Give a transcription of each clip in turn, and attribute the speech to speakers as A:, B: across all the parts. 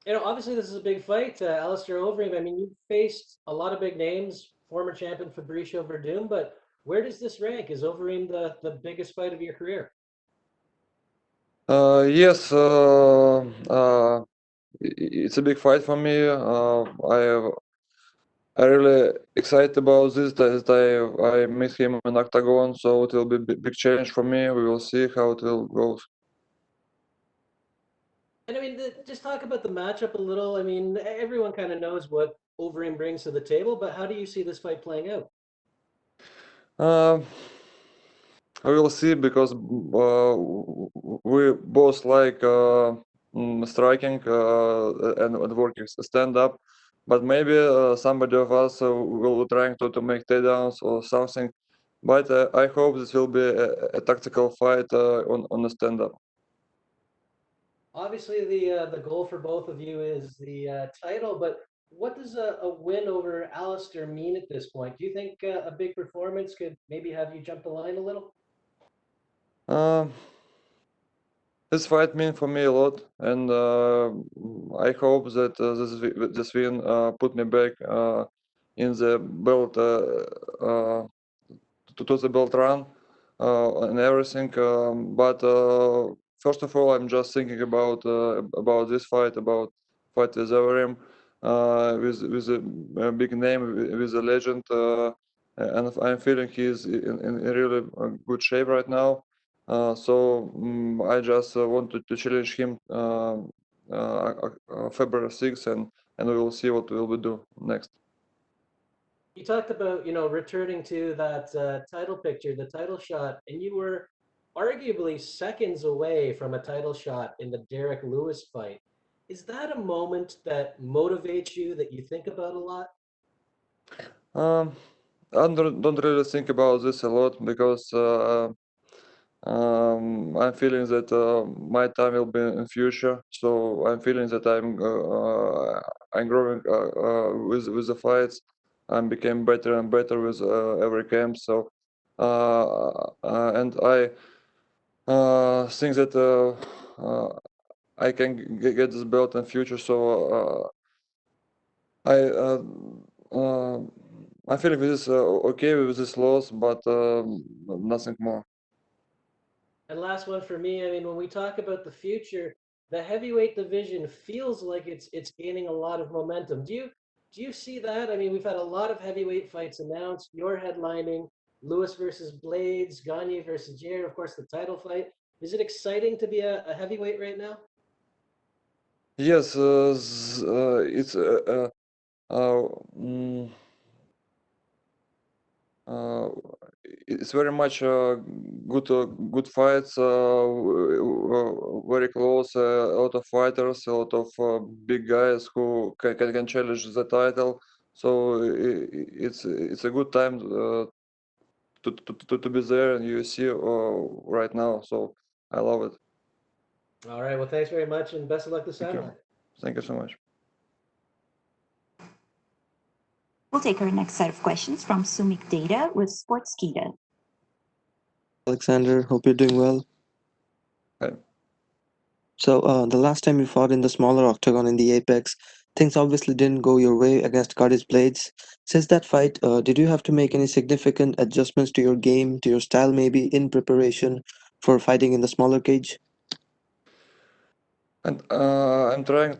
A: Obviously this is a big fight. Alistair Overeem, I mean, you've faced a lot of big names, former champion Fabricio Verdum, but where does this rank? Is Overeem the biggest fight of your career?
B: Yes, it's a big fight for me. I really excited about this. That I meet him in octagon, so it will be big challenge for me. We will see how it will go.
A: And I mean, just talk about the matchup a little. I mean, everyone kind of knows what Overeem brings to the table, but how do you see this fight playing out?
B: Uh, I will see because we both like striking and working stand up, but maybe somebody of us will trying to make takedowns or something. But I hope this will be a tactical fight on the stand up.
A: Obviously, the goal for both of you is the title, but what does a win over Alistair mean at this point? Do you think a big performance could maybe have you jump the line a little?
B: Uh, this fight mean for me a lot, and I hope that this win put me back in the belt to the belt run and everything. But first of all, I'm just thinking about this fight, about fight with Overeem, with a big name, with a legend, and I'm feeling he's in really good shape right now. I just wanted to challenge him February 6th, and we will see what we will do next.
A: You talked about, returning to that title picture, the title shot, and you were arguably seconds away from a title shot in the Derek Lewis fight. Is that a moment that motivates you that you think about a lot?
B: Um, I don't really think about this a lot because I'm feeling that my time will be in future. So I'm feeling that I'm growing with the fights. I'm became better and better with every camp. So and I think that I can get this belt in future. So I uh, I'm feeling this okay with this loss, but nothing more.
A: And last one for me, I mean, when we talk about the future, the heavyweight division feels like it's gaining a lot of momentum. Do you see that? I mean, we've had a lot of heavyweight fights announced. You're headlining Lewis versus Blades, Gagne versus Jair, of course, the title fight. Is it exciting to be a heavyweight right now?
B: Yes, it's uh, mm, uh, it's very much good fights, very close, a lot of fighters, a lot of big guys who can challenge the title. So it's a good time to be there in UFC right now. So I love it.
A: All right. Well, thanks very much, and best of luck this
B: Thank you.
A: Saturday.
B: Thank you so much.
C: We'll take our next set of questions from Sumik Data with Sportskeeda.
D: Hi, Alexander. Hope you're doing well.
B: Hi.
D: The last time you fought in the smaller octagon in the Apex, things obviously didn't go your way against Curtis Blades. Since that fight, did you have to make any significant adjustments to your game, to your style, maybe in preparation for fighting in the smaller cage?
B: And I'm trying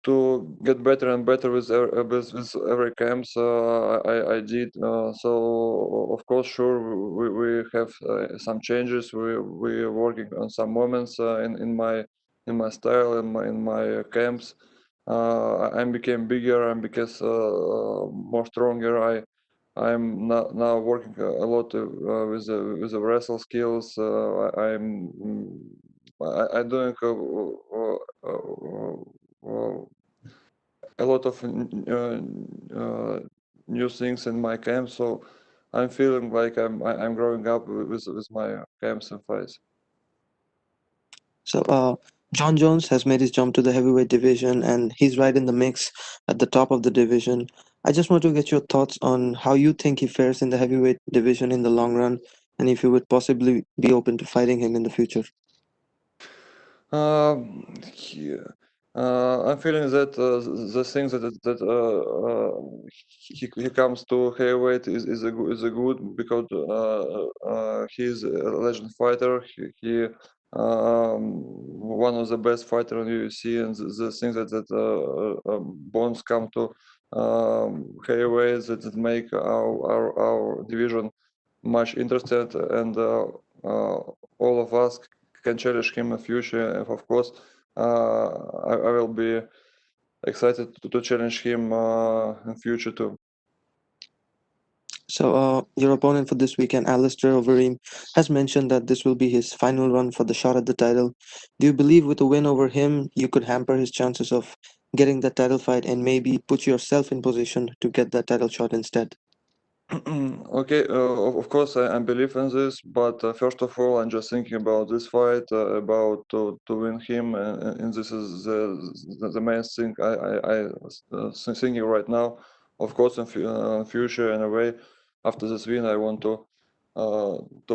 B: to get better and better with every camps I did. So of course, sure, we have some changes. We are working on some moments in my style in my camps. I became bigger and because more stronger. I'm now working a lot with the wrestle skills. I'm doing a lot of new things in my camp, so I'm feeling like I'm growing up with my camps and fights.
D: So, uh, Jon Jones has made his jump to the heavyweight division, and he's right in the mix at the top of the division. I just want to get your thoughts on how you think he fares in the heavyweight division in the long run, and if you would possibly be open to fighting him in the future.
B: Um, yeah. I'm feeling that the thing he comes to heavyweight is a good because he's a legend fighter. He one of the best fighter in UFC, and the thing that Bones come to heavyweight that make our division much interested, and all of us can challenge him in the future. And of course, I will be excited to challenge him in future too.
D: So, your opponent for this weekend, Alistair Overeem, has mentioned that this will be his final run for the shot at the title. Do you believe with a win over him, you could hamper his chances of getting that title fight and maybe put yourself in position to get that title shot instead?
B: Okay, of course I believe in this, but first of all, I'm just thinking about this fight, about to win him, and this is the main thing I thinking right now. Of course, in future, in a way, after this win, I want to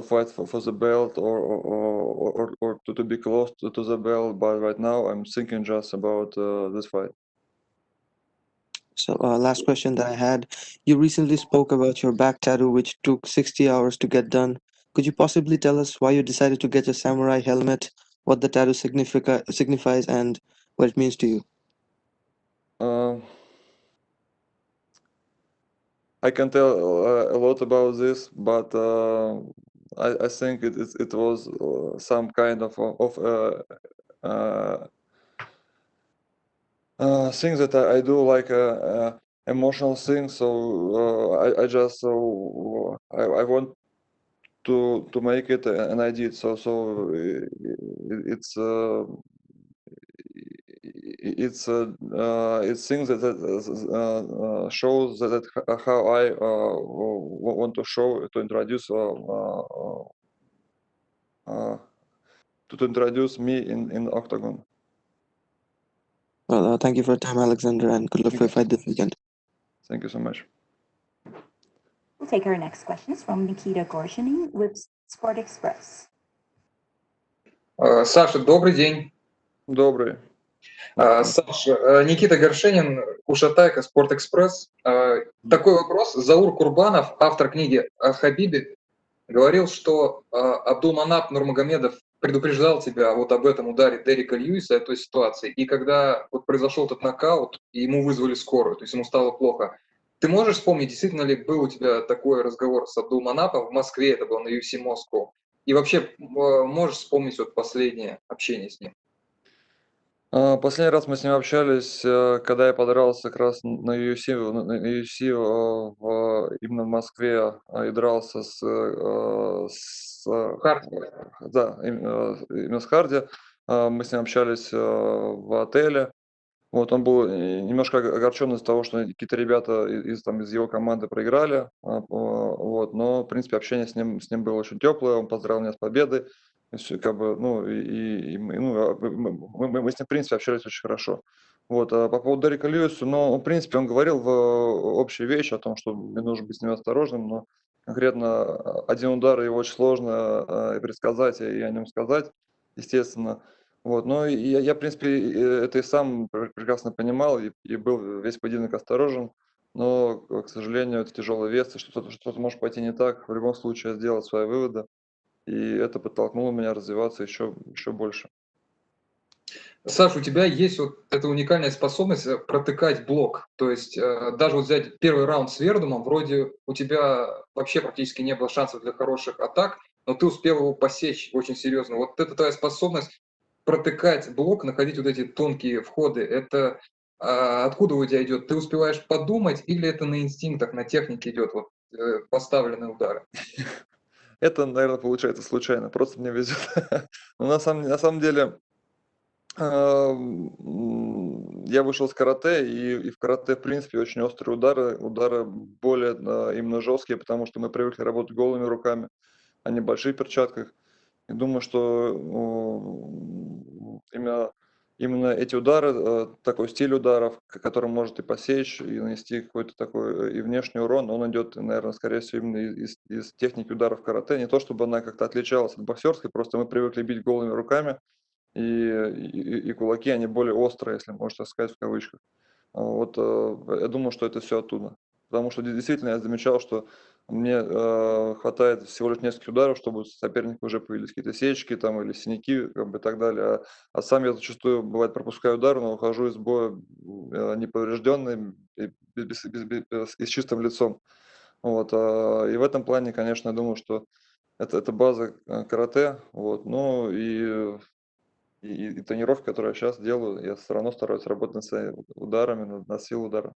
B: fight for the belt or to be close to the belt. But right now, I'm thinking just about this fight.
D: So, last question that I had. You recently spoke about your back tattoo, which took 60 hours to get done. Could you possibly tell us why you decided to get a samurai helmet, what the tattoo signifies, and what it means to you?
B: Uh, I can tell a lot about this, but I think it was some kind uh, thing that I do, like emotional thing. So I just I want to make it, and I did. It's it's things that shows how I want to show to introduce uh, to introduce me in octagon.
D: Well, thank you for your time, Alexander, and good luck for your fight this weekend.
B: Thank you so much.
C: We'll take our next questions from Nikita Gorshiny with Sport Express.
E: Саша, добрый день.
B: Добрый.
E: Саша, Никита Горшенин, Кушатайка, Спортэкспресс. Такой вопрос. Заур Курбанов, автор книги о Хабибе, говорил, что Абдулманап Нурмагомедов предупреждал тебя вот об этом ударе Дерека Льюиса, о той ситуации. И когда вот произошел этот нокаут, ему вызвали скорую, то есть ему стало плохо. Ты можешь вспомнить, действительно ли был у тебя такой разговор с Абдулманапом в Москве, это было на UFC Москву? И вообще можешь вспомнить вот последнее общение с ним?
B: Последний раз мы с ним общались, когда я подрался как раз на UFC, именно в Москве, и дрался
E: Харди.
B: да, именно с Харди. Мы с ним общались в отеле. Вот, он был немножко огорчен из-за того, что какие-то ребята из его команды проиграли. Вот, но, в принципе, общение с ним было очень теплое. Он поздравил меня с победой. То есть, как бы, ну, мы с ним, в принципе, общались очень хорошо. Вот, а по поводу Дерека Льюиса, ну, в принципе, он говорил в общие вещи о том, что мне нужно быть с ним осторожным, но конкретно один удар его очень сложно и предсказать, и о нем сказать, естественно. Вот, но я, в принципе, это и сам прекрасно понимал, и был весь поединок осторожен, но, к сожалению, это тяжелый вес, и что-то может пойти не так. В любом случае, я сделал свои выводы, и это подтолкнуло меня развиваться еще больше.
E: Саш, у тебя есть вот эта уникальная способность протыкать блок. То есть даже вот взять первый раунд с Вердумом, вроде у тебя вообще практически не было шансов для хороших атак, но ты успел его посечь очень серьезно. Вот это твоя способность протыкать блок, находить вот эти тонкие входы. Это откуда у тебя идет? Ты успеваешь подумать или это на инстинктах, на технике идет вот поставленные удары?
B: Это, наверное, получается случайно, просто мне везет. Но на самом деле я вышел с карате, и в карате, в принципе, очень острые удары более именно жесткие, потому что мы привыкли работать голыми руками, а не в больших перчатках. И думаю, что именно эти удары, такой стиль ударов, который может и посечь, и нанести какой-то такой и внешний урон, он идет, наверное, скорее всего, именно из техники ударов карате. Не то, чтобы она как-то отличалась от боксерской, просто мы привыкли бить голыми руками, и кулаки, они более острые, если можно так сказать, в кавычках. Вот я думаю, что это все оттуда. Потому что действительно я замечал, что мне хватает всего лишь нескольких ударов, чтобы у соперника уже появились какие-то сечки там, или синяки, как бы, и так далее. А сам я зачастую, бывает, пропускаю удар, но ухожу из боя неповрежденный и с чистым лицом. Вот, и в этом плане, конечно, я думаю, что это база карате. Вот, ну и тренировки, которые я сейчас делаю, я все равно стараюсь работать над своими ударами, на силу удара.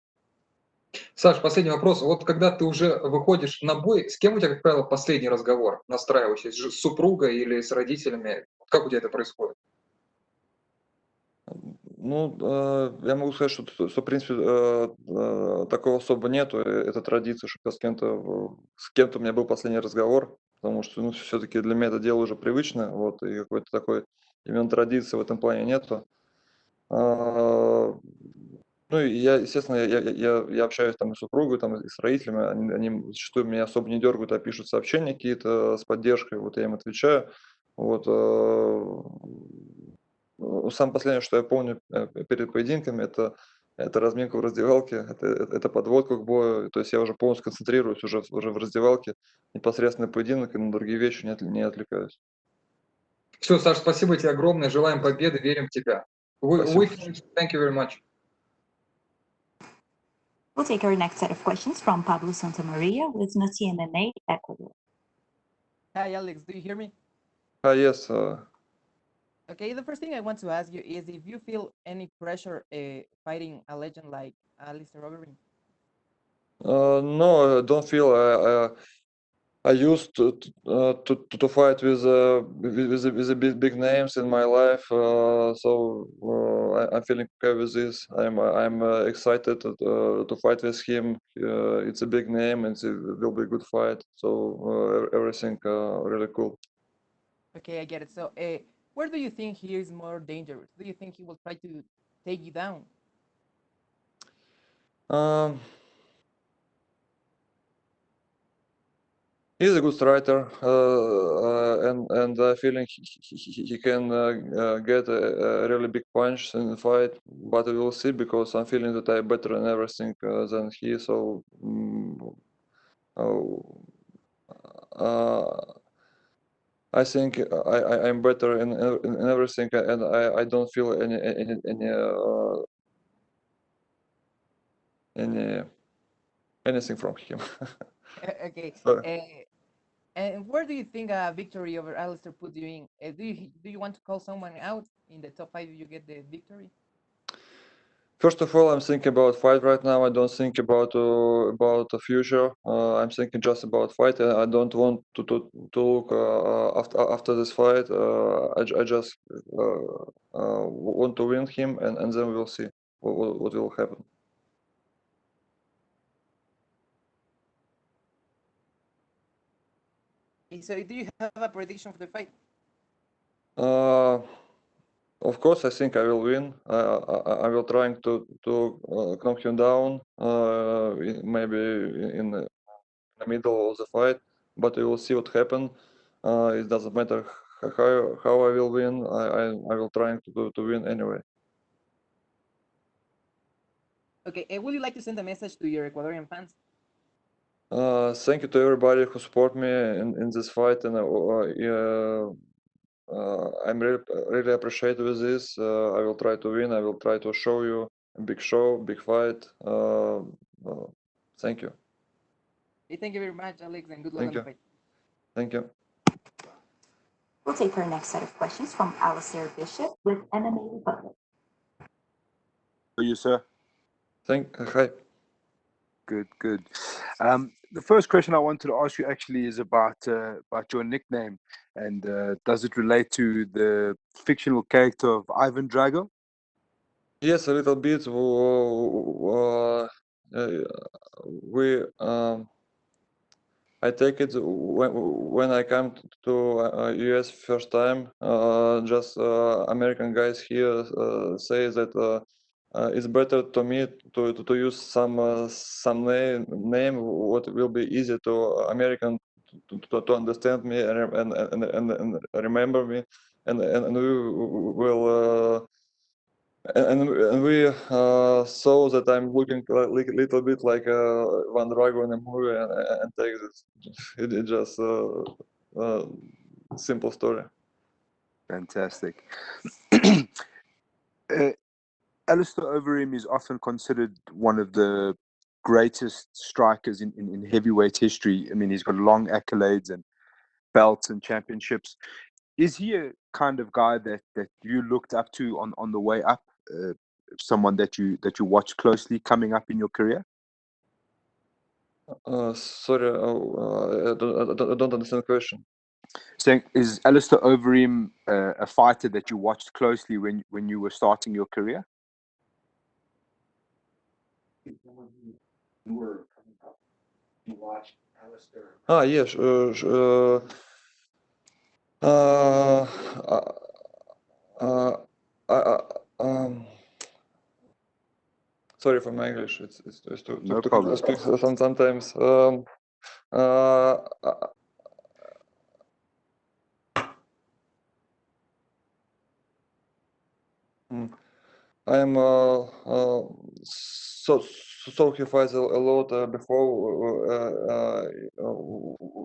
E: Саш, последний вопрос. Вот когда ты уже выходишь на бой, с кем у тебя, как правило, последний разговор настраивающий? С супругой или с родителями? Как у тебя это происходит?
B: Ну, я могу сказать, что в принципе, такого особо нету. Это традиция, что я с кем-то у меня был последний разговор, потому что, ну, все-таки для меня это дело уже привычно, вот, и какой-то такой именно традиции в этом плане нету. А, Ну, и я, естественно, я общаюсь там и с супругой, там, и с родителями, они зачастую меня особо не дергают, а пишут сообщения какие-то с поддержкой, вот я им отвечаю. Вот, самое последнее, что я помню перед поединками, это разминка в раздевалке, это подводка к бою, то есть я уже полностью концентрируюсь уже в раздевалке, непосредственно на поединок, и на другие вещи не отвлекаюсь.
E: Все, Саш, спасибо тебе огромное. Желаем победы, верим в тебя.
B: Спасибо.
E: Thank you very much.
C: We'll take our next set of questions from Pablo Santamaria with Noti MMA, Ecuador.
F: Hi, Alex. Do you hear me?
B: Yes,
F: Okay, the first thing I want to ask you is if you feel any pressure fighting a legend like Alistair Overeem.
B: no, I don't feel I used to fight with the big names in my life, so I'm feeling okay with this. I'm excited to fight with him. It's a big name and it will be a good fight. So everything really cool.
F: Okay, I get it. So, where do you think he is more dangerous? Do you think he will try to take you down?
B: Um, He's a good striker, and I feeling he can get a really big punch in the fight, but we will see because I'm feeling that I'm better in everything than he. So I think I'm better in everything, and I don't feel any anything from him.
F: Okay.
B: Sorry.
F: And where do you think a victory over Alistair put you in? Do you want to call someone out in the top 5 if you get the victory?
B: First of all, I'm thinking about fight right now. I don't think about the future. I'm thinking just about fight. I don't want to look after this fight. I just want to win him, and then we'll see what will happen.
F: So, do you have a prediction for the fight?
B: Of course, I think I will win. I will trying to knock him down, maybe in the middle of the fight, but we will see what happen. It doesn't matter how I will win. I will trying to win anyway.
F: Okay, would you like to send a message to your Ecuadorian fans?
B: Thank you to everybody who support me in this fight, and I'm really appreciative with this. I will try to win. I will try to show you a big show, big fight. Thank you.
F: Hey, thank you very much, Alex, and good luck
B: Thank
F: on the
B: you.
F: fight.
B: Thank you.
C: We'll take our next set of questions from Alistair Bishop with MMA Republic.
G: Are you, sir?
B: Hi.
G: Good, good. The first question I wanted to ask you actually is about your nickname, and does it relate to the fictional character of Ivan Drago?
B: Yes, a little bit. We I take it when I come to US first time. Just American guys here say that it's better to me to use some name what will be easy to American to understand me and remember me. and we will. And we saw that I'm looking like little bit like Van Drago in a movie, and take this. It just simple story.
G: Fantastic. Alistair Overeem is often considered one of the greatest strikers in heavyweight history. I mean, he's got long accolades and belts and championships. Is he a kind of guy that you looked up to on the way up? Someone that you watched closely coming up in your career?
B: Sorry, I don't understand the question.
G: Saying, is Alistair Overeem a fighter that you watched closely when you were starting your career?
H: You were coming up, you watched Alistair.
B: Yes. Sorry for my English. It's too
G: No
B: to
G: problem.
B: speak sometimes. I'm so he fights a lot before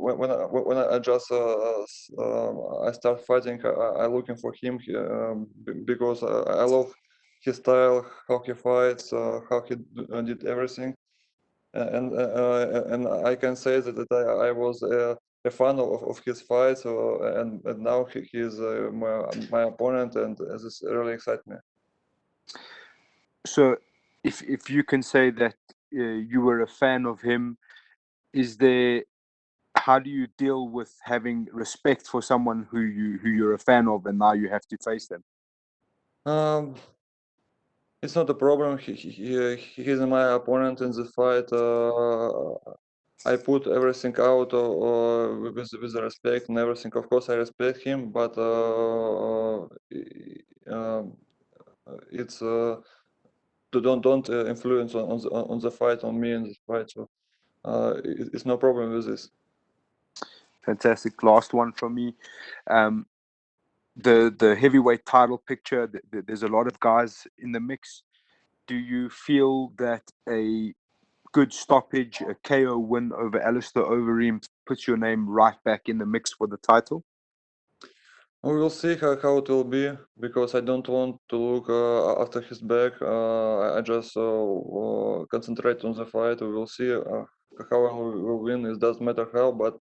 B: when I just I start fighting. I looking for him because I love his style, how he fights, how he did everything, and I can say that I was a fan of his fights, and now he is my opponent, and this really excites me.
G: So, if you can say that you were a fan of him, is there? How do you deal with having respect for someone who you're a fan of, and now you have to face them?
B: It's not a problem. He's my opponent in the fight. I put everything out with respect and everything. Of course, I respect him, but it's don't influence on the fight on me in this fight. So it's no problem with this.
G: Fantastic. Last one from me. The heavyweight title picture. There's a lot of guys in the mix. Do you feel that a good stoppage, a KO win over Alistair Overeem puts your name right back in the mix for the title?
B: We will see how it will be, because I don't want to look after his back. I just concentrate on the fight. We will see how I will win. It doesn't matter how, but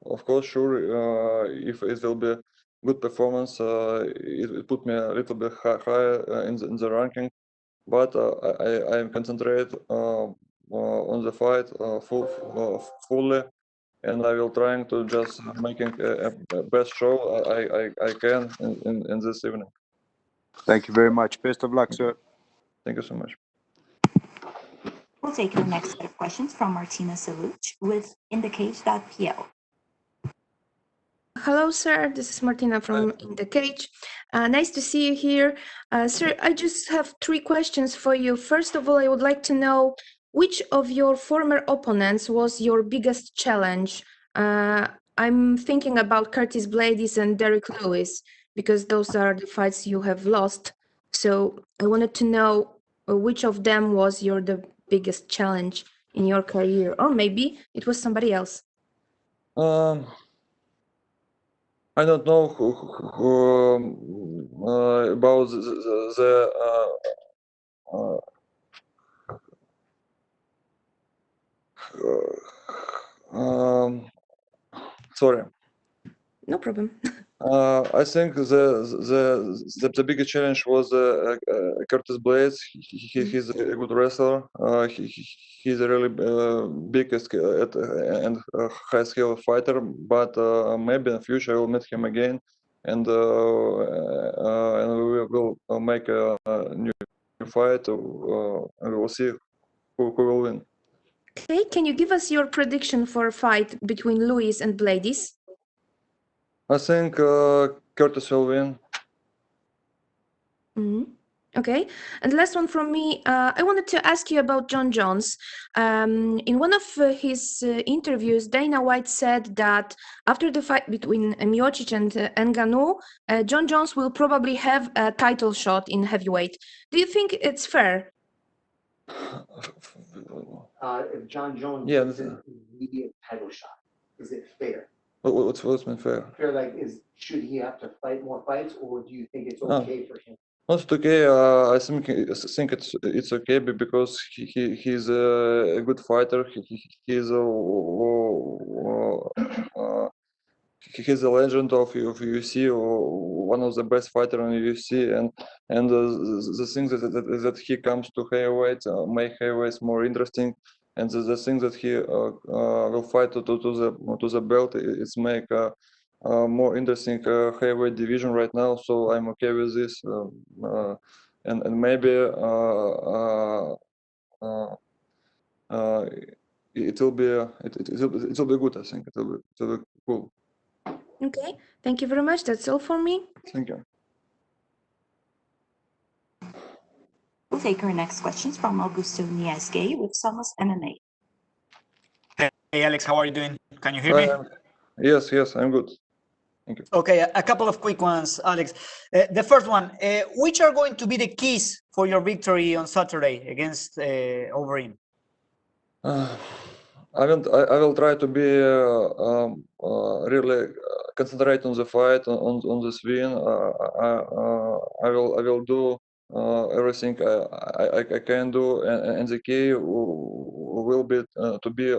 B: of course, sure, if it will be good performance, it put me a little bit higher in the ranking. But I concentrate on the fight fully. And I will trying to just making a best show I can in this evening.
G: Thank you very much. Best of luck, sir.
B: Thank you so much.
C: We'll take our next set of questions from Martina Saluch with InTheCage.pl.
I: Hello, sir. This is Martina from In the Cage. Nice to see you here. Sir, I just have 3 questions for you. First of all, I would like to know which of your former opponents was your biggest challenge? I'm thinking about Curtis Blades and Derek Lewis, because those are the fights you have lost. So I wanted to know which of them was the biggest challenge in your career, or maybe it was somebody else.
B: I don't know about sorry.
I: No problem.
B: I think the biggest challenge was Curtis Blades. He's a good wrestler. He's a really big and high skill fighter. But maybe in the future I will meet him again, and we will make a new fight, and we will see who will win.
I: Okay, can you give us your prediction for a fight between Lewis and Blades?
B: I think Curtis will win.
I: Okay, and last one from me. I wanted to ask you about Jon Jones. In one of his interviews, Dana White said that after the fight between Miocic and Ngannou, Jon Jones will probably have a title shot in heavyweight. Do you think it's fair?
H: If Jon Jones
B: Yeah,
H: gets an immediate title shot, is it fair?
B: what's mean fair?
H: Fair, like, should he have to fight more fights, or do you think it's
B: Oh.
H: okay for him?
B: Not okay. I think it's okay because he's a good fighter. He's he's a legend of UFC, or one of the best fighter in UFC, and the thing that he comes to heavyweight make heavyweights more interesting, and the thing that he will fight to the belt is make more interesting heavyweight division right now. So I'm okay with this, and maybe it will be it will be good. I think it will be cool.
I: Okay, thank you very much. That's all for me.
B: Thank you.
C: We'll take our next questions from Augusto Niasgay with Somos MMA.
J: Hey Alex, how are you doing? Can you hear me?
B: Yes, I'm good. Thank you.
J: Okay, a couple of quick ones, Alex. The first one, which are going to be the keys for your victory on Saturday against Overeem?
B: I will try to be really concentrate on the fight, on this win. I will do everything I can do, and the key will be to be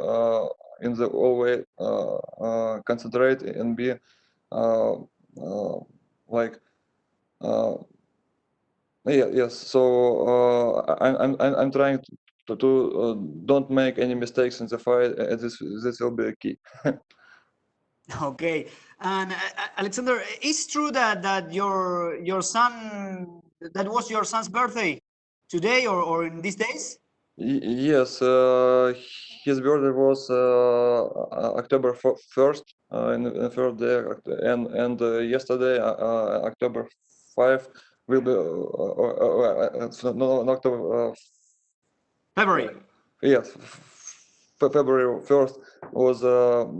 B: in the always concentrate and be like yes. So I'm trying to don't make any mistakes in the fight. This will be a key.
J: Okay, and Alexander, it's true that your son, that was your son's birthday today or in these days?
B: Yes, his birthday was October 1st, in the first day, and yesterday, October 5, will be no, October.
J: February.
B: Yes, February 1st was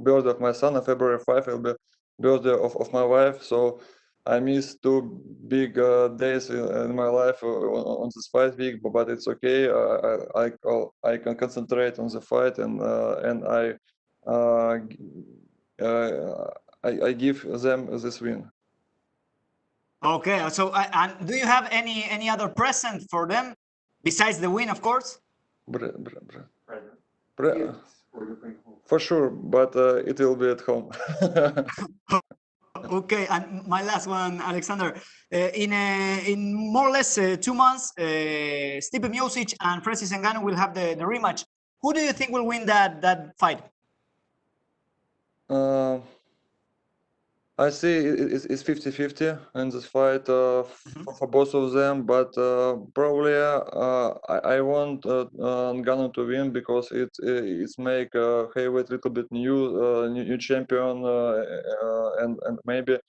B: birthday of my son, and February 5 will be birthday of my wife. So I missed 2 big days in my life on this fight week, but it's okay. I can concentrate on the fight, and I give them this win.
J: Okay, so and do you have any other present for them besides the win, of course?
B: For sure, but it will be at home.
J: Okay, and my last one, Alexander. In more or less 2 months, Stipe Miocic and Francis Ngannou will have the rematch. Who do you think will win that fight?
B: I see it's 50-50 in this fight for both of them, but probably I want Ngannou to win because it's make heavyweight a little bit new champion, and maybe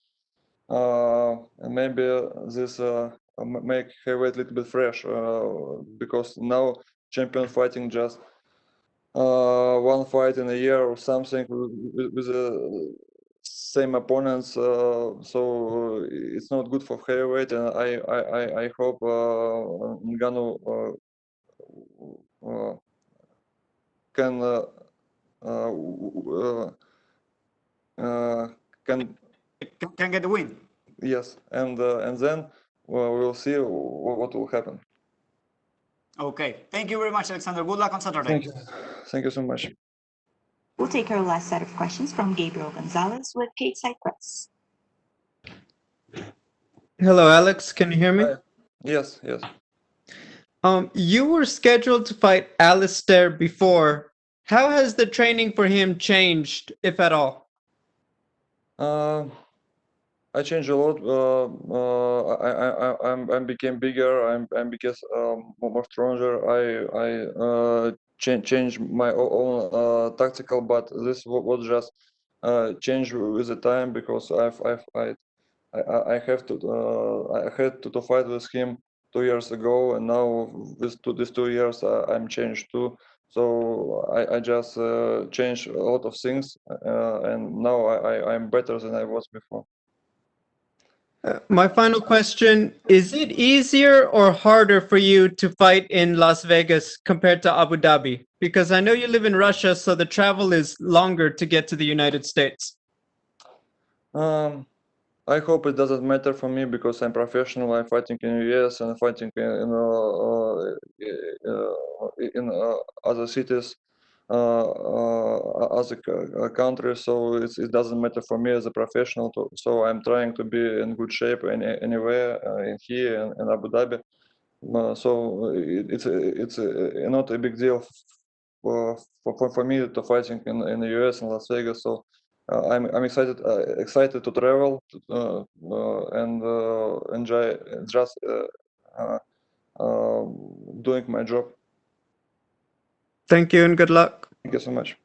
B: this make heavyweight a little bit fresh, because now champion fighting just one fight in a year or something with the same opponents, so it's not good for heavyweight, and I hope Ngannou can
J: can get the win.
B: Yes, and then we'll see what will happen.
J: Okay, thank you very much, Alexander. Good luck on Saturday.
B: Thank you so much.
C: We'll take our last set of questions from Gabriel Gonzalez with Gateside Press.
K: Hello, Alex. Can you hear me?
B: Hi. Yes.
K: You were scheduled to fight Alistair before. How has the training for him changed, if at all?
B: I changed a lot. I became bigger. I became more stronger. I changed my own tactical, but this was just changed with the time because I had to fight with him 2 years ago, and now with these 2 years I'm changed too. So I just changed a lot of things, and now I'm better than I was before.
K: My final question, is it easier or harder for you to fight in Las Vegas compared to Abu Dhabi? Because I know you live in Russia, so the travel is longer to get to the United States.
B: I hope it doesn't matter for me because I'm professional. I'm fighting in US and fighting in other cities, other countries. So it doesn't matter for me as a professional. So I'm trying to be in good shape anywhere in here in Abu Dhabi. So it's not a big deal for me to fighting in the US and Las Vegas. So I'm excited to travel and enjoy just doing my job.
K: Thank you and good luck.
B: Thank you so much.